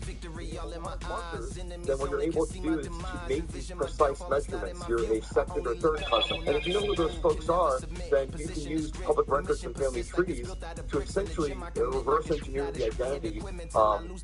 Victory all in my eyes. Then what you're able to do is to make these precise measurements. You're a second or third cousin. And if you know who those folks are, then you can use public records and family trees to essentially reverse engineer the identity of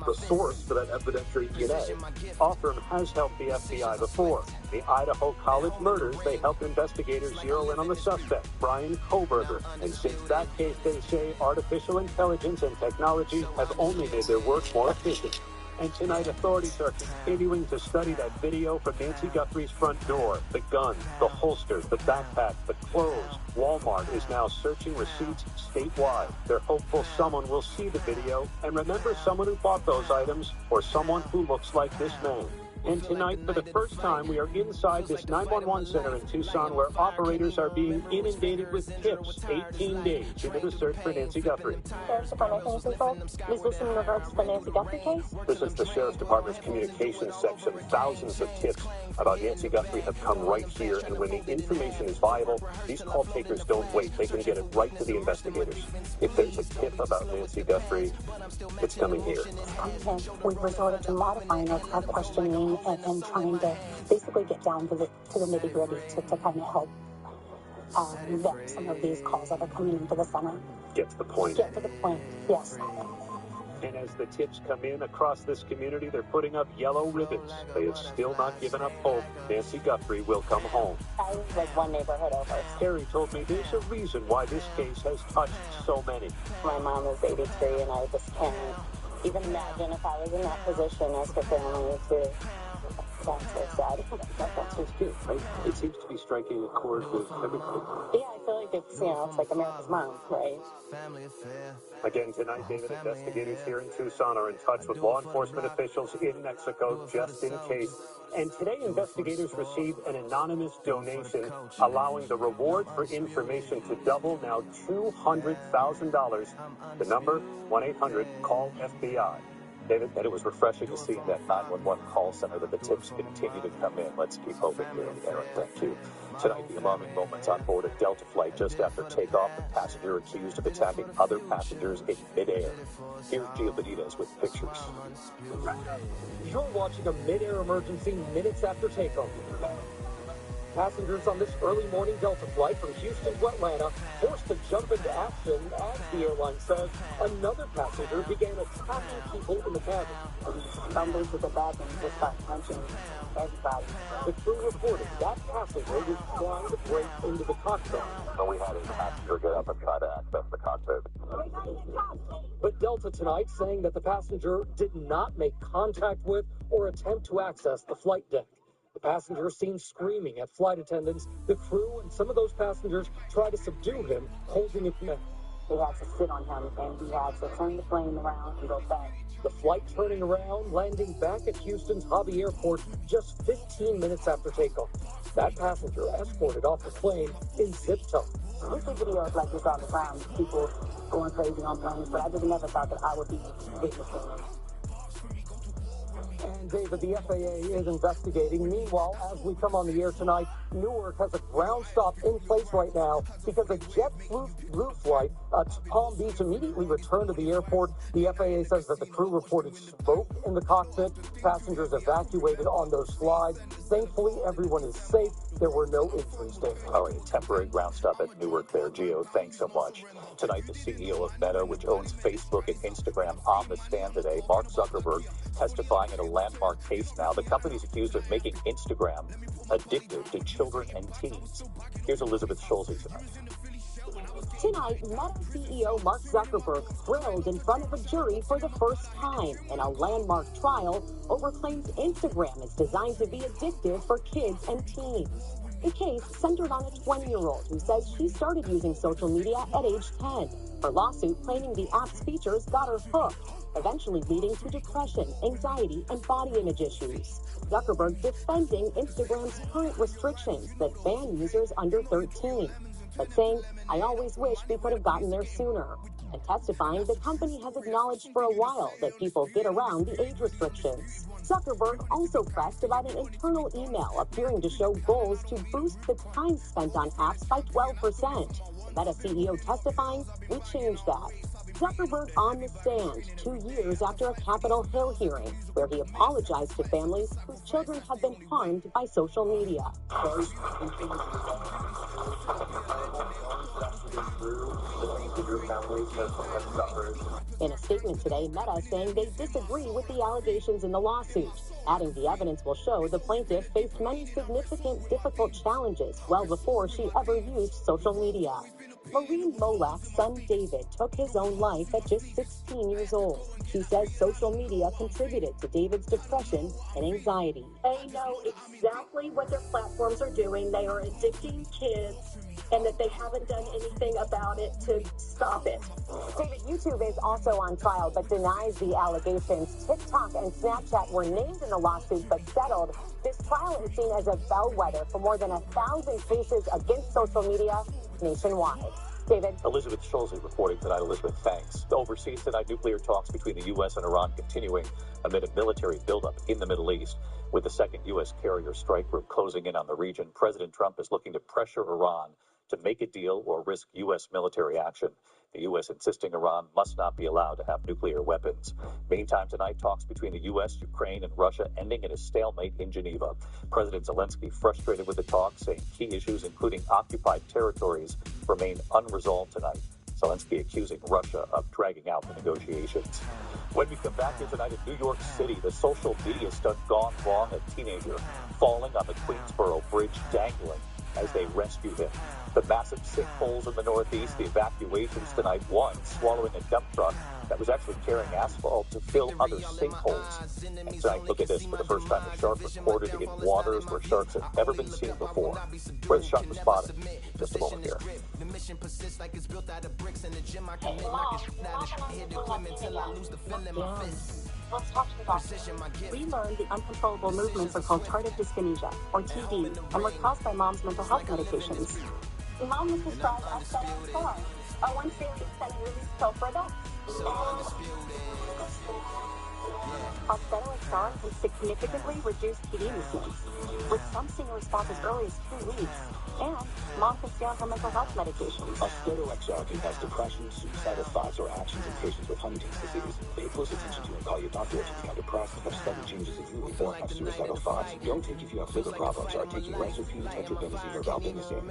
the source for that evidentiary DNA. Hawthorne has helped the FBI before. The Idaho College murders, they helped investigators zero in on the suspect, Brian Kohberger. And since that case, they say artificial intelligence and technology have only made their work more efficient. And tonight, authorities are continuing to study that video from Nancy Guthrie's front door. The gun, the holsters, the backpack, the clothes. Walmart is now searching receipts statewide. They're hopeful someone will see the video and remember someone who bought those items or someone who looks like this man. And tonight, for the first time, we are inside this 911 center in Tucson where operators are being inundated with tips 18 days into the search for Nancy Guthrie. Sheriff's Department, is this in regards to the Nancy Guthrie case? This is the Sheriff's Department's communications section. Thousands of tips about Nancy Guthrie have come right here, and when the information is viable, these call takers don't wait. They can get it right to the investigators. If there's a tip about Nancy Guthrie, it's coming here. Okay. We've resorted to modifying our questioning and trying to basically get down to the nitty-gritty to kind of help vet some of these calls that are coming into the center. Get to the point. Get to the point, yes. And as the tips come in across this community, they're putting up yellow ribbons. They have still not given up hope Nancy Guthrie will come home. I was like one neighborhood over. Harry told me there's a reason why this case has touched so many. My mom is 83, and I just can't even imagine if I was in that position as her family too. That's so sad. That's so cute, right? It seems to be striking a chord with everybody. Yeah, I feel like it's like America's Mom, right? Again tonight, David, investigators here in Tucson are in touch with law enforcement officials in Mexico just in case. And today, investigators received an anonymous donation, allowing the reward for information to double, now $200,000. The number, 1-800-CALL-FBI. David, that it was refreshing to see that 911 call center that the tips continue to come in. Let's keep hoping here, Aaron. Thank you. Tonight, the alarming moments on board a Delta flight just after takeoff. The passenger accused of attacking other passengers in midair. Here's Gio Benitez with pictures. You're watching a midair emergency minutes after takeoff. Passengers on this early morning Delta flight from Houston to Atlanta forced to jump into action as the airline says another passenger began attacking people in the cabin. Stumbled to the back and just started punching everybody. The crew reported that passenger was trying to break into the cockpit. So we had a passenger get up and try to access the cockpit. But Delta tonight saying that the passenger did not make contact with or attempt to access the flight deck. The passenger seen screaming at flight attendants. The crew and some of those passengers tried to subdue him, holding him back. We had to sit on him, and we had to turn the plane around and go back. The flight turning around, landing back at Houston's Hobby Airport just 15 minutes after takeoff. That passenger escorted off the plane in zip tie. We see videos like this all the time, people going crazy on planes, but I just never thought that I would be witnessing it. And David, the FAA is investigating. Meanwhile, as we come on the air tonight, Newark has a ground stop in place right now because a JetBlue flight to Palm Beach immediately returned to the airport. The FAA says that the crew reported smoke in the cockpit. Passengers evacuated on those slides. Thankfully, everyone is safe. There were no injuries, David. All right, temporary ground stop at Newark there, Gio. Thanks so much. Tonight, the CEO of Meta, which owns Facebook and Instagram, on the stand today. Mark Zuckerberg testifying in a landmark case now. The company's accused of making Instagram addictive to children and teens. Here's Elizabeth Schulze tonight. Tonight, Meta CEO Mark Zuckerberg thrilled in front of a jury for the first time in a landmark trial over claims Instagram is designed to be addictive for kids and teens. The case centered on a 20-year-old who says she started using social media at age 10. Her lawsuit claiming the app's features got her hooked, eventually leading to depression, anxiety, and body image issues. Zuckerberg defending Instagram's current restrictions that ban users under 13, but saying, "I always wish we could have gotten there sooner," and testifying the company has acknowledged for a while that people get around the age restrictions. Zuckerberg also pressed about an internal email appearing to show goals to boost the time spent on apps by 12%. Meta CEO testifying, "We changed that." Zuckerberg on the stand 2 years after a Capitol Hill hearing, where he apologized to families whose children have been harmed by social media. In a statement today, Meta saying they disagree with the allegations in the lawsuit, adding the evidence will show the plaintiff faced many significant, difficult challenges well before she ever used social media. Maureen Molak's son David took his own life at just 16 years old. She says social media contributed to David's depression and anxiety. They know exactly what their platforms are doing. They are addicting kids, and that they haven't done anything about it to stop it. David, YouTube is also on trial but denies the allegations. TikTok and Snapchat were named in the lawsuit but settled. This trial is seen as a bellwether for more than 1,000 cases against social media nationwide. David. Elizabeth Schulze reporting tonight. Elizabeth, thanks. Overseas tonight, nuclear talks between the U.S. and Iran continuing amid a military buildup in the Middle East. With the second U.S. carrier strike group closing in on the region, President Trump is looking to pressure Iran to make a deal or risk U.S. military action. The U.S. insisting Iran must not be allowed to have nuclear weapons. Meantime, tonight, talks between the U.S., Ukraine, and Russia ending in a stalemate in Geneva. President Zelensky frustrated with the talks, saying key issues, including occupied territories, remain unresolved tonight. Zelensky accusing Russia of dragging out the negotiations. When we come back here tonight in New York City, the social media stunt gone wrong, a teenager falling on the Queensboro Bridge, dangling as they rescue him. The massive sinkholes in the Northeast, the evacuations tonight, one swallowing a dump truck that was actually carrying asphalt to fill other sinkholes. And tonight, look at this. For the first time, a shark recorded in waters where sharks have never been seen before. Where the shark was spotted. Just a moment here. The mission persists like it's built out of bricks in the gym. I can hit the equipment till I lose the feeling in my fist. Let's talk to the doctor. We learned the uncontrollable movements are called tardive dyskinesia, or TD, and were caused by mom's mental health medications. Mom was prescribed Oxycodone, a once-daily extended release pill for adults. Oxycodone XR can significantly reduce TD movements, with some seeing a response as early as 2 weeks. And mom can stay on her mental health medications. Oxycodone XR can cause depression, suicidal thoughts, or actions in patients with Huntington's disease. Pay close attention to and call your doctor if you think depressed, have sudden changes in mood, or have suicidal thoughts. Don't take if you have liver problems or are taking Rezapine, tetrabenazine, or valbenazine.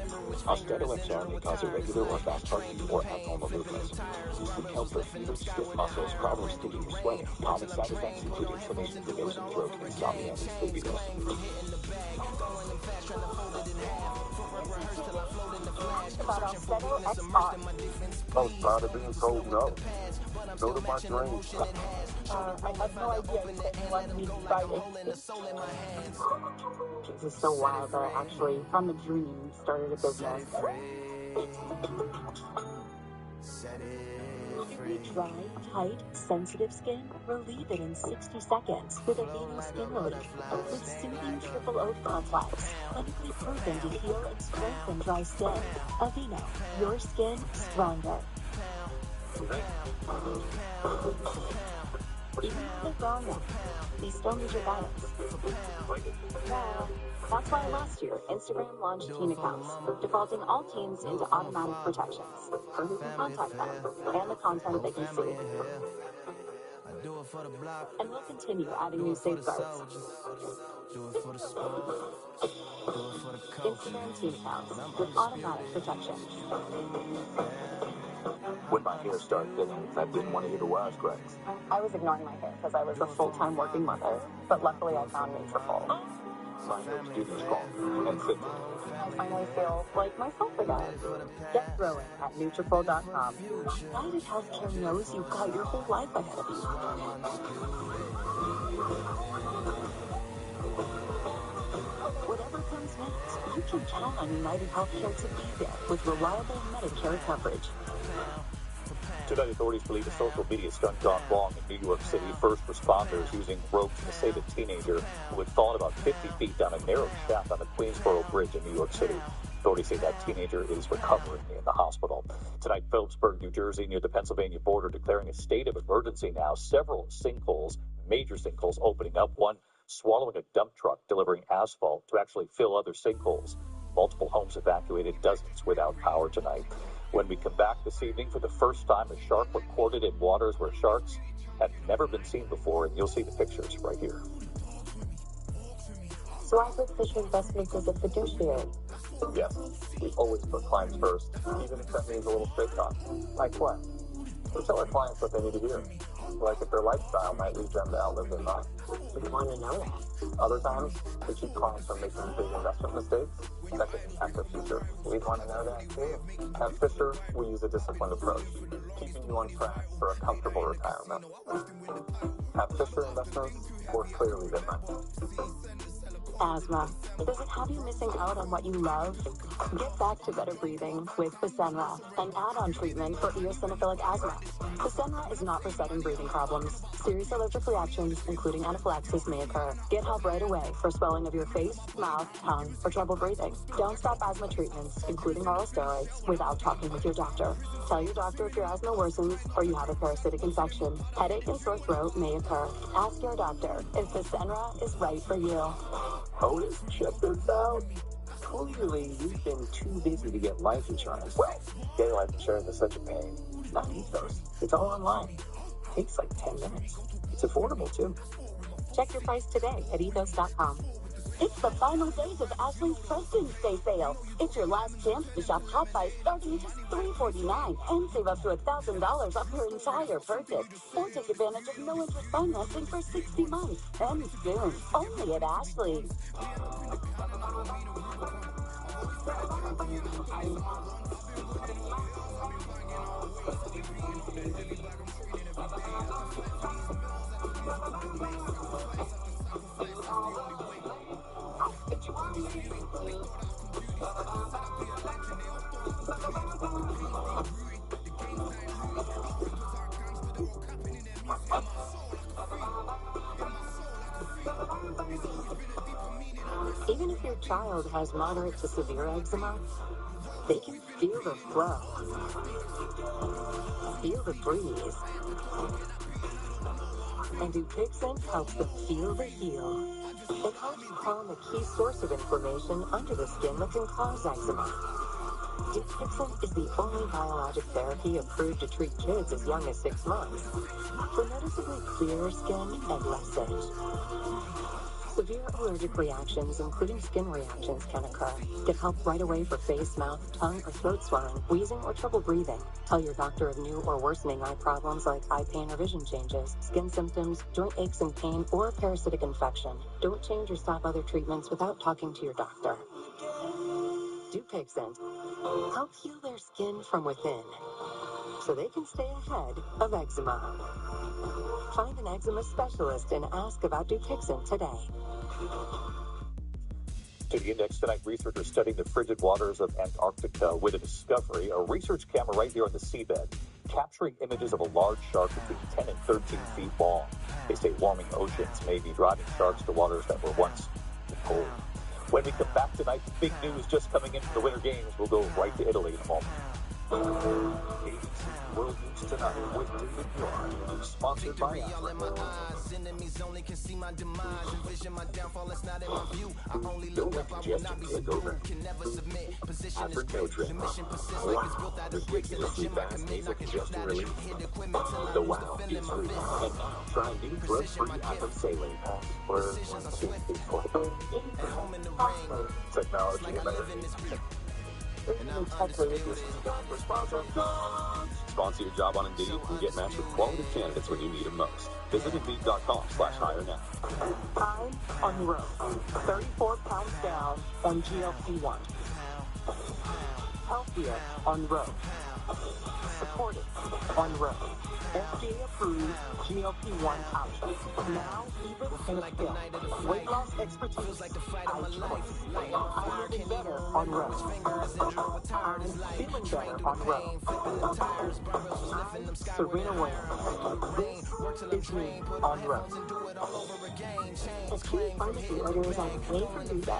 Oxycodone XR may cause irregular or fast heartbeat or abnormal movements. Use seek help for fever, stiff muscles, problems sticking or sweating. Common side effects include inflammation of the nose and throat, insomnia, and sleepiness. About Oxycodone XR. I was tired of being told no. No to my dreams. I had no idea that you wanted me to try this. It's so wild that I actually, from a dream, started a business. Dry, tight, sensitive skin? Relieve it in 60 seconds with Aveeno Skin Relief. With soothing triple oat complex, clinically proven to heal and strengthen dry skin. Aveeno, your skin stronger. Even if they're grown now, these still need your guidance. Yeah, that's why last year, Instagram launched teen accounts, defaulting all teens into automatic protections for who can contact them and the content they can see. And we'll continue adding new safeguards. Instagram teen accounts with automatic protections. When my hair started thinning, I didn't want to hear the wisecracks. I was ignoring my hair because I was a full-time working mother, but luckily I found Nutrafol. My hair was getting strong and thicker. I finally feel like myself again. Get growing at Nutrafol.com. United Healthcare knows you've got your whole life ahead of you. Whatever comes next, you can count on United Healthcare to be there with reliable Medicare coverage. Tonight, authorities believe a social media stunt gone wrong in New York City. First responders using ropes to save a teenager who had fallen about 50 feet down a narrow shaft on the Queensboro Bridge in New York City. Authorities say that teenager is recovering in the hospital. Tonight, Phillipsburg, New Jersey, near the Pennsylvania border, declaring a state of emergency now. Several sinkholes, major sinkholes, opening up. One swallowing a dump truck, delivering asphalt to actually fill other sinkholes. Multiple homes evacuated, dozens without power tonight. When we come back this evening, for the first time, a shark recorded in waters where sharks have never been seen before, and you'll see the pictures right here. So I heard Fisher Investments is a fiduciary. Yes, we always put clients first, even if that means a little straight talk. Like what? We tell our clients what they need to hear. Like if their lifestyle might lead them to outlive their life. We want to know that. Other times, we keep clients from making big investment mistakes that could impact their future. We want to know that too. At Fisher, we use a disciplined approach, keeping you on track for a comfortable retirement. At Fisher Investments, we're clearly different. Asthma. Does it have you missing out on what you love? Get back to better breathing with Fasenra, an add-on treatment for eosinophilic asthma. Fasenra is not for sudden breathing problems. Serious allergic reactions, including anaphylaxis, may occur. Get help right away for swelling of your face, mouth, tongue, or trouble breathing. Don't stop asthma treatments, including oral steroids, without talking with your doctor. Tell your doctor if your asthma worsens or you have a parasitic infection. Headache and sore throat may occur. Ask your doctor if Fasenra is right for you. Otis, check this out. Clearly, you've been too busy to get life insurance. Well, getting life insurance is such a pain. Not Ethos. It's all online. Takes like 10 minutes. It's affordable, too. Check your price today at ethos.com. It's the final days of Ashley's President's Day sale. It's your last chance to shop Hot Buy starting at just $3.49 and save up to $1,000 off your entire purchase. Or take advantage of no-interest financing for 60 months. And soon, only at Ashley's. Even if your child has moderate to severe eczema, they can feel the flow, feel the breeze, and Dupixent helps them feel the heal. It helps calm a key source of inflammation under the skin that can cause eczema. Dupixent is the only biologic therapy approved to treat kids as young as 6 months for noticeably clearer skin and less itch. Severe allergic reactions, including skin reactions, can occur. Get help right away for face, mouth, tongue, or throat swelling, wheezing, or trouble breathing. Tell your doctor of new or worsening eye problems like eye pain or vision changes, skin symptoms, joint aches and pain, or a parasitic infection. Don't change or stop other treatments without talking to your doctor. Dupixent help heal their skin from within so they can stay ahead of eczema. Find an eczema specialist and ask about Dupixent today. To the Index tonight, researchers studying the frigid waters of Antarctica with a discovery, a research camera right here on the seabed, capturing images of a large shark between 10 and 13 feet long. They say warming oceans may be driving sharks to waters that were once cold. When we come back tonight, big news just coming in from the Winter Games. We'll go right to Italy in a moment. World News Tonight with David York, sponsored by Enemies only can see my demise. Envision my downfall, it's not in my view. I only Don't look let up, I will not be congestion take over. can never submit. Position is Average great. trip. The mission persists like it's built out of bricks in the Ridiculously gym. I fast commit, music knocking just out released. hit equipment till I The lose Wow the is feeling my free. fist. And now try new drug-free atom saline pass for 1, 2, 3, 4. Home in the ring. technology. Like I live in this Sponsor your job on Indeed and get matched with quality candidates when you need them most. Visit Indeed.com/hire now. I'm on the road, 34 pounds down on GLP-1. Healthier on road. Supported on road. FDA approved GLP-1 option. Now even in a pill. Weight loss expertise by choice. I'm living better on road. I'm feeling better on road. I'm Serena Williams. This is me on road. A Chewy pharmacy order is on Pay for Buddha.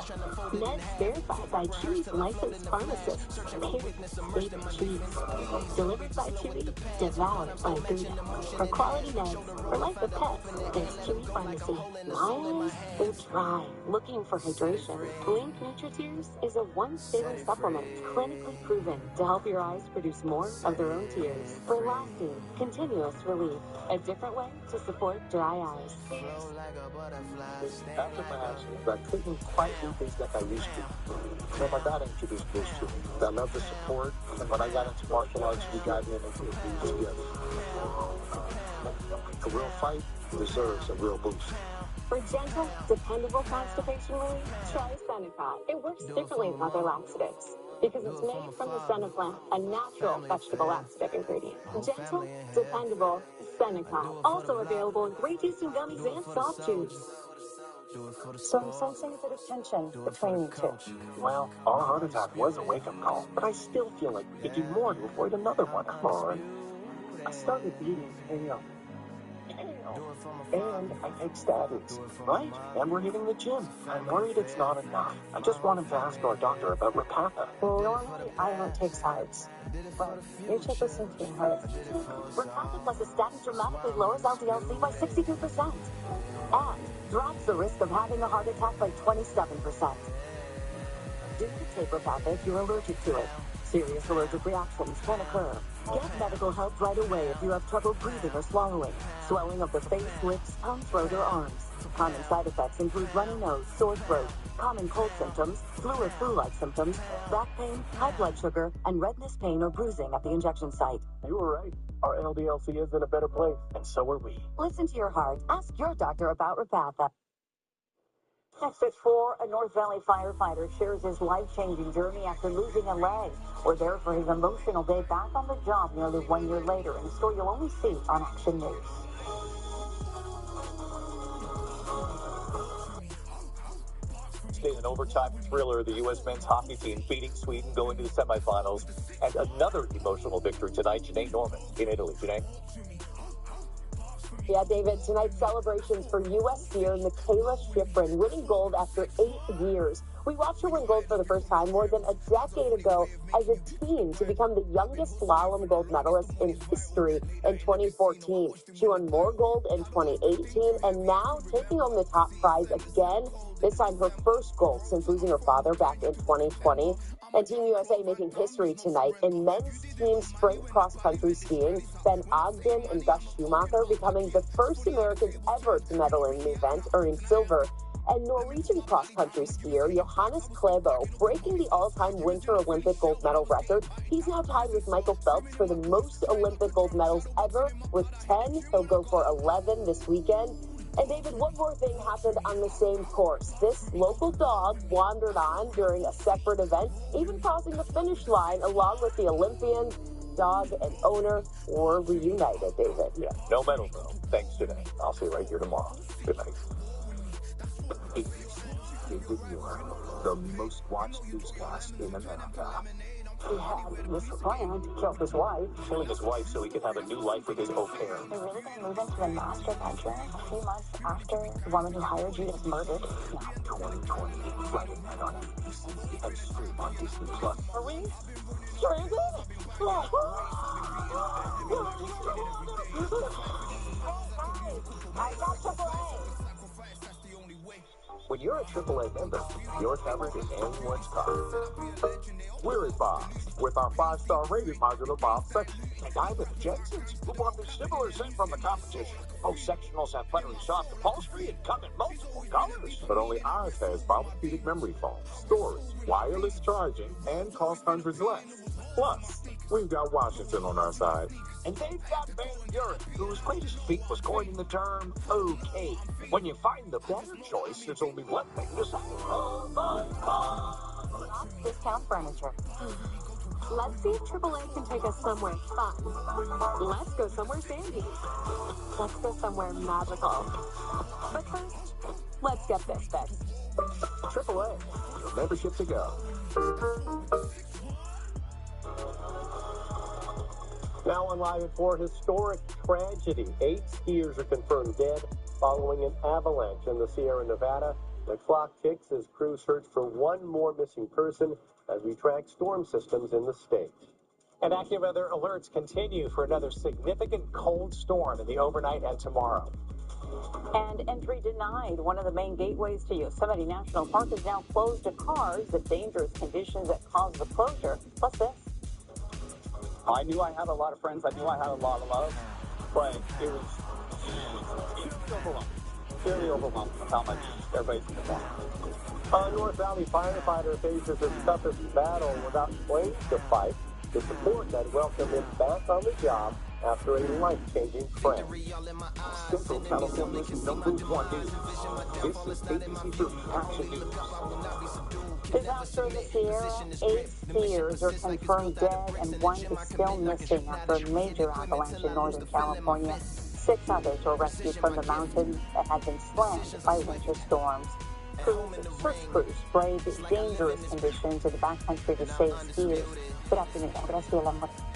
Meds verified by Chewy's licensed pharmacist. Here's Chewy Cheese. Delivered by Chewy, devoured by Buddha. For quality meds, for life with pets, there's Chewy Pharmacy. My eyes, they're dry, looking for hydration. Blink NutriTears is a once-daily supplement clinically proven to help your eyes produce more of their own tears for lasting, continuous relief. A different way to support dry eyes. After my accident, I couldn't quite do things like I used to. So my dad introduced this to me. I love the support, and when I got into martial arts, we got in and did these together. A real fight deserves a real boost. For gentle, dependable constipation relief, try Senokot. It works differently than other laxatives because it's made from the senna plant, a natural vegetable laxative ingredient. Gentle, dependable Senokot. Also available in great-tasting gummies and soft chews. So I'm sensing a bit of tension between you two. Well, our heart attack was a wake-up call, but I still feel like we could do more to avoid another one. Come on. I started eating kale. And I take statins, right? And we're hitting the gym. I'm worried it's not enough. I just wanted to ask our doctor about Repatha. Normally, I don't take sides. But you should listen to your heart. Repatha plus a statin dramatically lowers LDL-C by 62%. And drops the risk of having a heart attack by 27%. Do take Repatha if you're allergic to it. Serious allergic reactions can occur. Get medical help right away if you have trouble breathing or swallowing, swelling of the face, lips, tongue, throat, or arms. Common side effects include runny nose, sore throat, common cold symptoms, flu or flu-like symptoms, back pain, high blood sugar, and redness, pain, or bruising at the injection site. You were right. Our LDL-C is in a better place, and so are we. Listen to your heart. Ask your doctor about Repatha. Next at 4, a North Valley firefighter shares his life-changing journey after losing a leg. We're there for his emotional day back on the job nearly 1 year later, in a story you'll only see on Action News. In an overtime thriller, the U.S. men's hockey team beating Sweden going to the semifinals. And another emotional victory tonight, Janae Norman in Italy. Janae? Yeah, David, tonight's celebrations for U.S. skier Mikaela Shiffrin winning gold after 8 years. We watched her win gold for the first time more than a decade ago as a teen to become the youngest slalom gold medalist in history in 2014. She won more gold in 2018 and now taking home the top prize again, this time her first gold since losing her father back in 2020. And Team USA making history tonight in men's team sprint cross-country skiing. Ben Ogden and Gus Schumacher becoming the first Americans ever to medal in the event, earning silver. And Norwegian cross-country skier Johannes Klæbo breaking the all-time Winter Olympic gold medal record. He's now tied with Michael Phelps for the most Olympic gold medals ever with 10. He'll go for 11 this weekend. And David, one more thing happened on the same course. This local dog wandered on during a separate event, even crossing the finish line along with the Olympians. Dog and owner were reunited, David. Yeah, no medal though. Thanks, Janae. I'll see you right here tomorrow. Good night. David Muir, the most watched newscast in America. He had this plan to kill his wife. Killing his wife so he could have a new life with his au pair. You're really going to move into the master bedroom a few months after the woman who hired you was murdered? Now 2020, Friday night on NBC and stream on Disney Plus. Are we stranded? I got AAA. When you're a AAA member, you're covered in anyone's car. We're at Bob's with our 5-star rated modular Bob section. And I'm at Jensen's, who bought the similar thing from the competition. Most sectionals have buttery soft upholstery and come in multiple colors. But only ours has Bob-Orthopedic memory foam, storage, wireless charging, and costs hundreds less. Plus, we've got Washington on our side. And they've got Van Buren, whose greatest feat was coining the term okay. When you find the better choice, there's only one thing to say. Oh my God. Discount furniture. Let's see if AAA can take us somewhere fun. Let's go somewhere sandy. Let's go somewhere magical. But first, let's get this fixed. AAA, your membership to go. Now on Live at 4, historic tragedy. 8 skiers are confirmed dead following an avalanche in the Sierra Nevada. The clock ticks as crews search for one more missing person as we track storm systems in the state. And AccuWeather alerts continue for another significant cold storm in the overnight and tomorrow. And entry denied. One of the main gateways to Yosemite National Park is now closed to cars. The dangerous conditions that caused the closure. Plus this. I knew I had a lot of friends. I knew I had a lot of love, but it was overwhelming. Really overwhelming with how much everybody's in the back. A North Valley firefighter faces his toughest battle without claims to fight. The support that welcomed him back on the job after a life-changing friend. Central California's #1 news. This is ABC 3 Action News. Disaster in the Sierra. 8 skiers are confirmed dead and 1 is still missing after a major avalanche in Northern California. 6 others were rescued from the mountains that had been slammed by winter storms. Search crews braved dangerous conditions in the backcountry to save skiers. Good afternoon.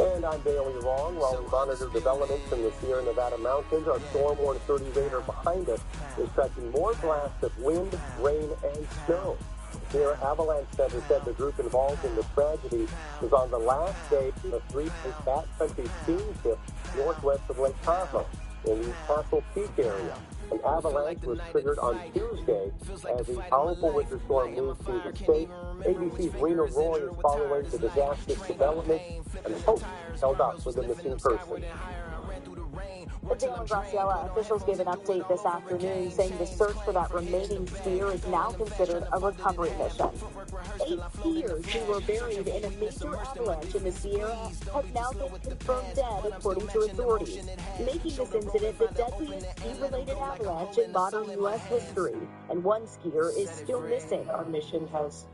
And I'm Bailey Long. While we monitor developments in the Sierra Nevada mountains, our storm warn 30 radar behind us is tracking more blasts of wind, rain, and snow. The Sierra Avalanche Center said the group involved in the tragedy was on the last day of a 3-day backcountry skiing trip northwest of Lake Tahoe in the Castle Peak area. An avalanche was triggered on Tuesday as a powerful winter storm moved through the state. ABC's Rena Roy is following the disastrous development and hope held up for the missing person. At Dale and Graciela, officials gave an update this afternoon saying the search for that remaining skier is now considered a recovery mission. 8 skiers who were buried in a major avalanche in the Sierra have now been confirmed dead, according to authorities, making this incident the deadliest ski-related avalanche in modern U.S. history. And 1 skier is still missing. Our mission has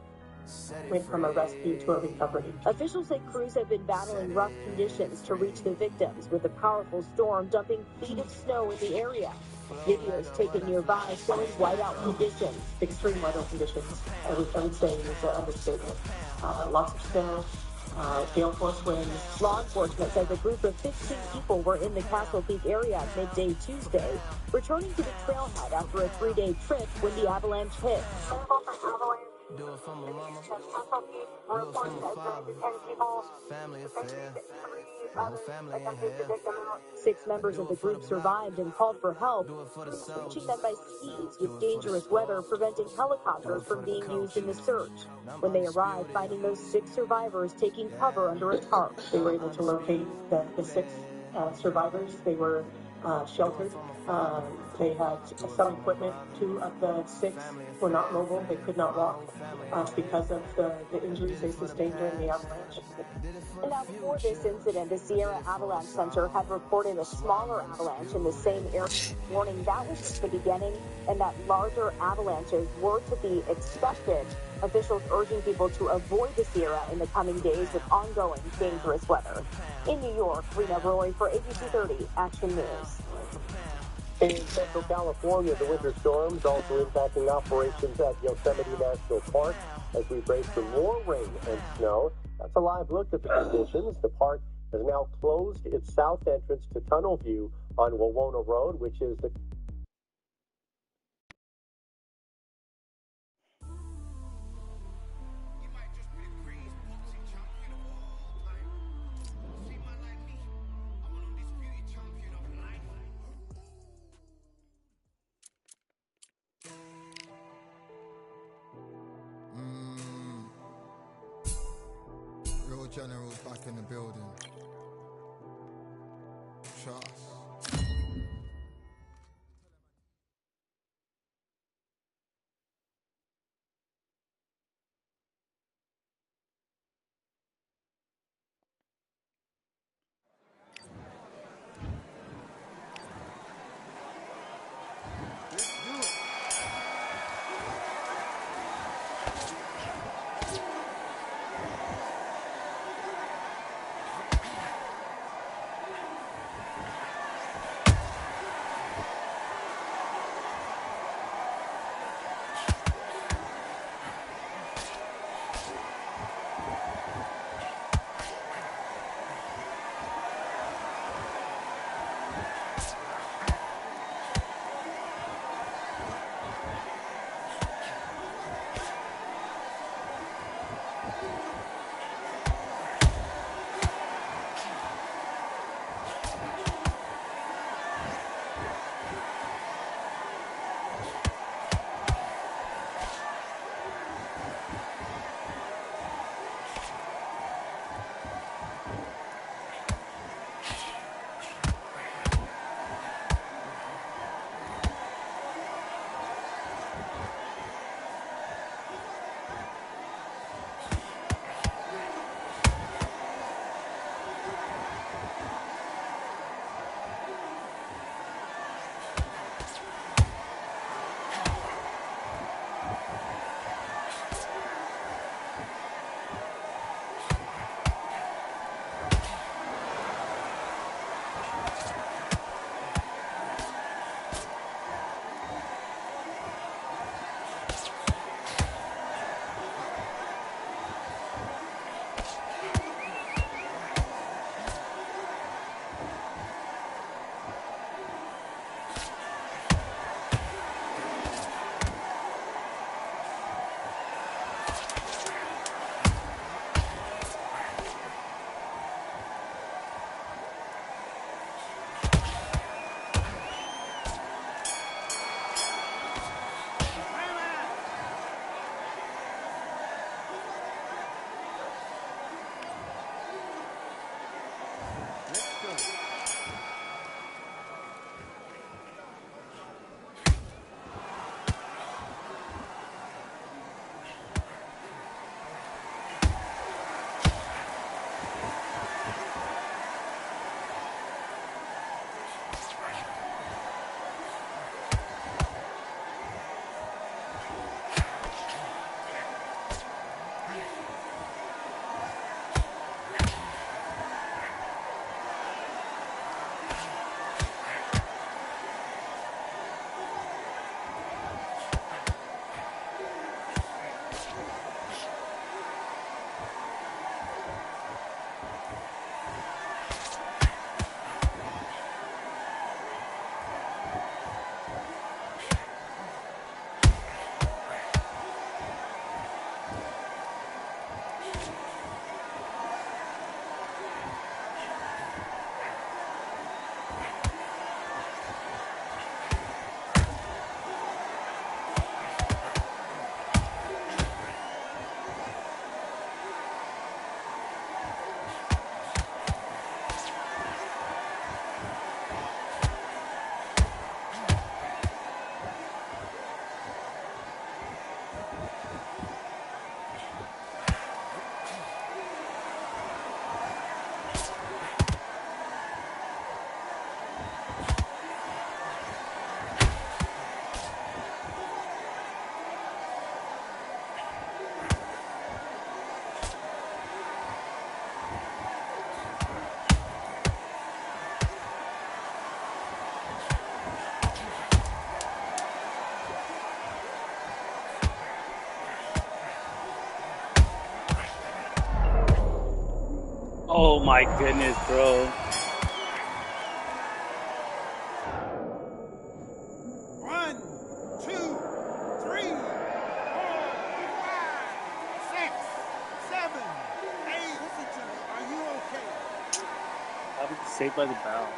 went from a rescue to a recovery. Officials say crews have been battling rough conditions to reach the victims, with a powerful storm dumping feet of snow in the area. Videos taken nearby showing whiteout conditions. Extreme whiteout conditions, I would say, is an understatement. Lots of snow, gale force winds. Law enforcement says a group of 15 people were in the Castle Peak area midday Tuesday, returning to the trailhead after a 3-day trip when the avalanche hit. Do it for my mama, do it for my father, family affair, my whole family in here. 6 members of the group survived and called for help, reaching them by skis with dangerous weather preventing helicopters from being used in the search. When they arrived, finding those 6 survivors taking cover under a tarp. They were able to locate the 6 survivors. They were sheltered. They had some equipment. 2 of the 6 were not mobile. They could not walk because of the injuries they sustained during the avalanche. And now, before this incident, the Sierra Avalanche Center had reported a smaller avalanche in the same area, warning that was just the beginning and that larger avalanches were to be expected. Officials urging people to avoid the Sierra in the coming days with ongoing dangerous weather. In New York, Rena Roy for ABC 30 Action News. In Central California, the winter storms also impacting operations at Yosemite National Park as we brace for more rain and snow. That's a live look at the conditions. The park has now closed its south entrance to Tunnel View on Wawona Road, which is the Real generals back in the building. Trust. Oh my goodness, bro. 1, 2, 3, 4, 5, 6, 7, 8. Listen to me. Are you okay? I'm Saved by the Bell.